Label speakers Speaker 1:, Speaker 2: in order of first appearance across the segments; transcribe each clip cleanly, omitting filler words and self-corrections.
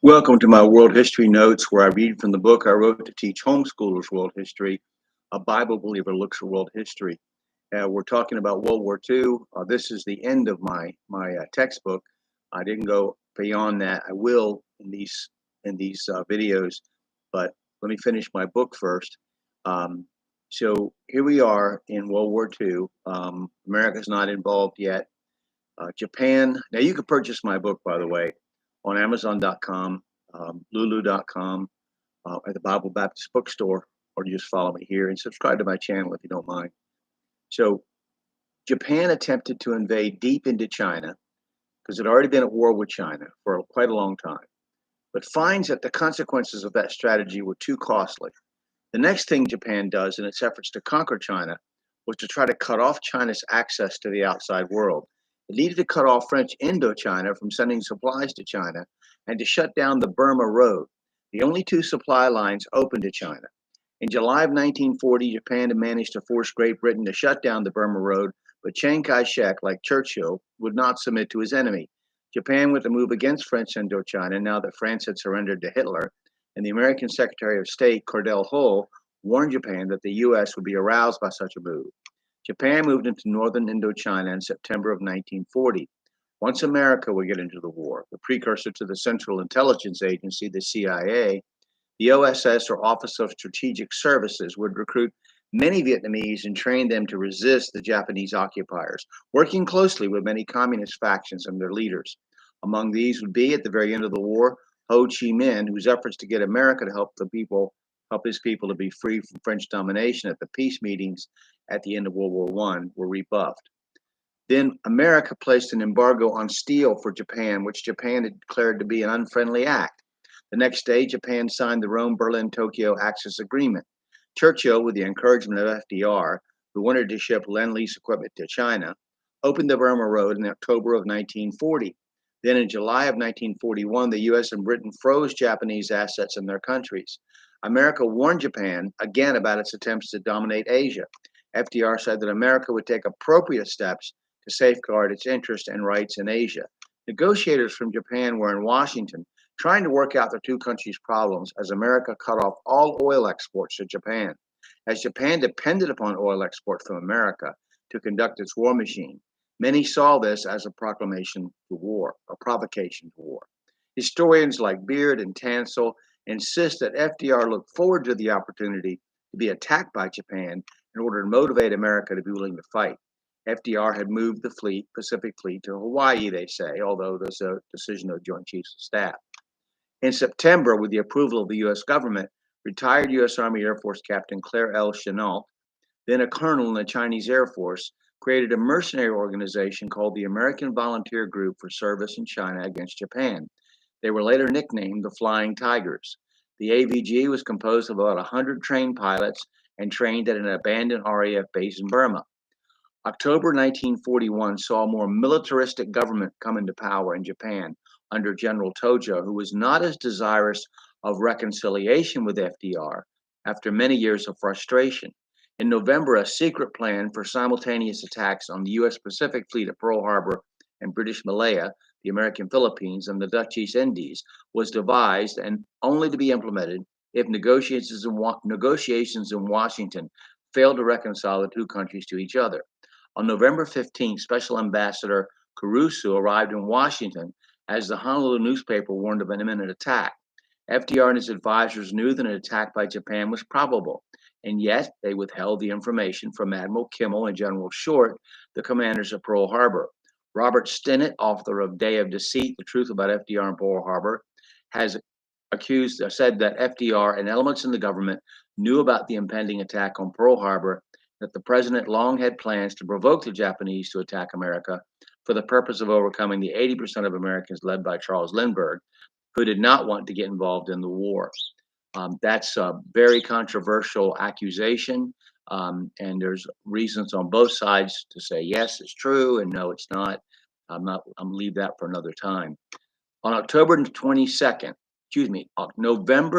Speaker 1: Welcome to my World History Notes, where I read from the book I wrote to teach homeschoolers world history. A Bible believer looks at world history. We're talking about World War II. This is the end of my textbook. I didn't go beyond that. I will in these videos, but let me finish my book first. Um, so here we are in World War II. America's not involved yet. Japan. Now you can purchase my book, by the way, on Amazon.com, Lulu.com, at the Bible Baptist Bookstore, or you just follow me here and subscribe to my channel if you don't mind. So Japan attempted to invade deep into China because it had already been at war with China for quite a long time, but finds that the consequences of that strategy were too costly. The next thing Japan does in its efforts to conquer China was to try to cut off China's access to the outside world. It needed to cut off French Indochina from sending supplies to China and to shut down the Burma Road, the only two supply lines open to China. In July of 1940, Japan had managed to force Great Britain to shut down the Burma Road, but Chiang Kai shek, like Churchill, would not submit to his enemy. Japan went to move against French Indochina now that France had surrendered to Hitler, and the American Secretary of State, Cordell Hull, warned Japan that the U.S. would be aroused by such a move. Japan moved into northern Indochina in September of 1940. Once America would get into the war, the precursor to the Central Intelligence Agency, the CIA, the OSS, or Office of Strategic Services, would recruit many Vietnamese and train them to resist the Japanese occupiers, working closely with many communist factions and their leaders. Among these would be, at the very end of the war, Ho Chi Minh, whose efforts to get America to help his people to be free from French domination at the peace meetings at the end of World War I, were rebuffed. Then America placed an embargo on steel for Japan, which Japan had declared to be an unfriendly act. The next day, Japan signed the Rome Berlin Tokyo Axis Agreement. Churchill, with the encouragement of FDR, who wanted to ship Lend Lease equipment to China, opened the Burma Road in October of 1940. Then in July of 1941, the US and Britain froze Japanese assets in their countries. America warned Japan again about its attempts to dominate Asia. FDR said that America would take appropriate steps to safeguard its interests and rights in Asia. Negotiators from Japan were in Washington trying to work out the two countries' problems as America cut off all oil exports to Japan. As Japan depended upon oil exports from America to conduct its war machine, many saw this as a proclamation to war, a provocation to war. Historians like Beard and Tansel insist that FDR looked forward to the opportunity to be attacked by Japan in order to motivate America to be willing to fight. FDR had moved the Pacific Fleet to Hawaii, they say, although there's a decision of the Joint Chiefs of Staff. In September, with the approval of the U.S. government, retired U.S. Army Air Force Captain Claire L. Chennault, then a colonel in the Chinese Air Force, created a mercenary organization called the American Volunteer Group for Service in China against Japan. They were later nicknamed the Flying Tigers. The AVG was composed of about 100 trained pilots and trained at an abandoned RAF base in Burma. October 1941 saw a more militaristic government come into power in Japan under General Tojo, who was not as desirous of reconciliation with FDR after many years of frustration. In November, a secret plan for simultaneous attacks on the U.S. Pacific Fleet at Pearl Harbor and British Malaya, the American Philippines, and the Dutch East Indies was devised and only to be implemented if negotiations in Washington failed to reconcile the two countries to each other. On November 15th, Special Ambassador Kurusu arrived in Washington as the Honolulu newspaper warned of an imminent attack. FDR and his advisors knew that an attack by Japan was probable, and yet they withheld the information from Admiral Kimmel and General Short, the commanders of Pearl Harbor. Robert Stinnett, author of Day of Deceit, The Truth About FDR and Pearl Harbor, has said that FDR and elements in the government knew about the impending attack on Pearl Harbor, that the president long had plans to provoke the Japanese to attack America for the purpose of overcoming the 80% of Americans led by Charles Lindbergh, who did not want to get involved in the war. That's a very controversial accusation, and there's reasons on both sides to say yes, it's true, and no, it's not. I'm gonna leave that for another time. On November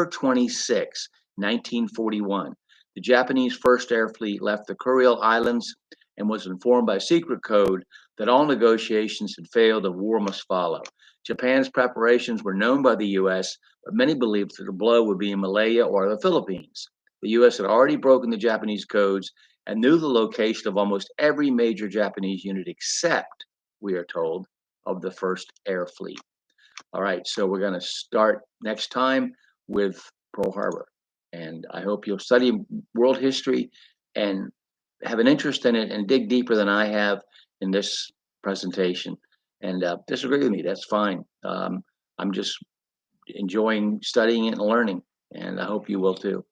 Speaker 1: 26, 1941, the Japanese First Air Fleet left the Kuril Islands and was informed by secret code that all negotiations had failed and war must follow. Japan's preparations were known by the U.S., but many believed that the blow would be in Malaya or the Philippines. The U.S. had already broken the Japanese codes and knew the location of almost every major Japanese unit except, we are told, of the First Air Fleet. All right, so we're going to start next time with Pearl Harbor. And I hope you'll study world history and have an interest in it and dig deeper than I have in this presentation. And disagree with me, that's fine. I'm just enjoying studying it and learning, and I hope you will too.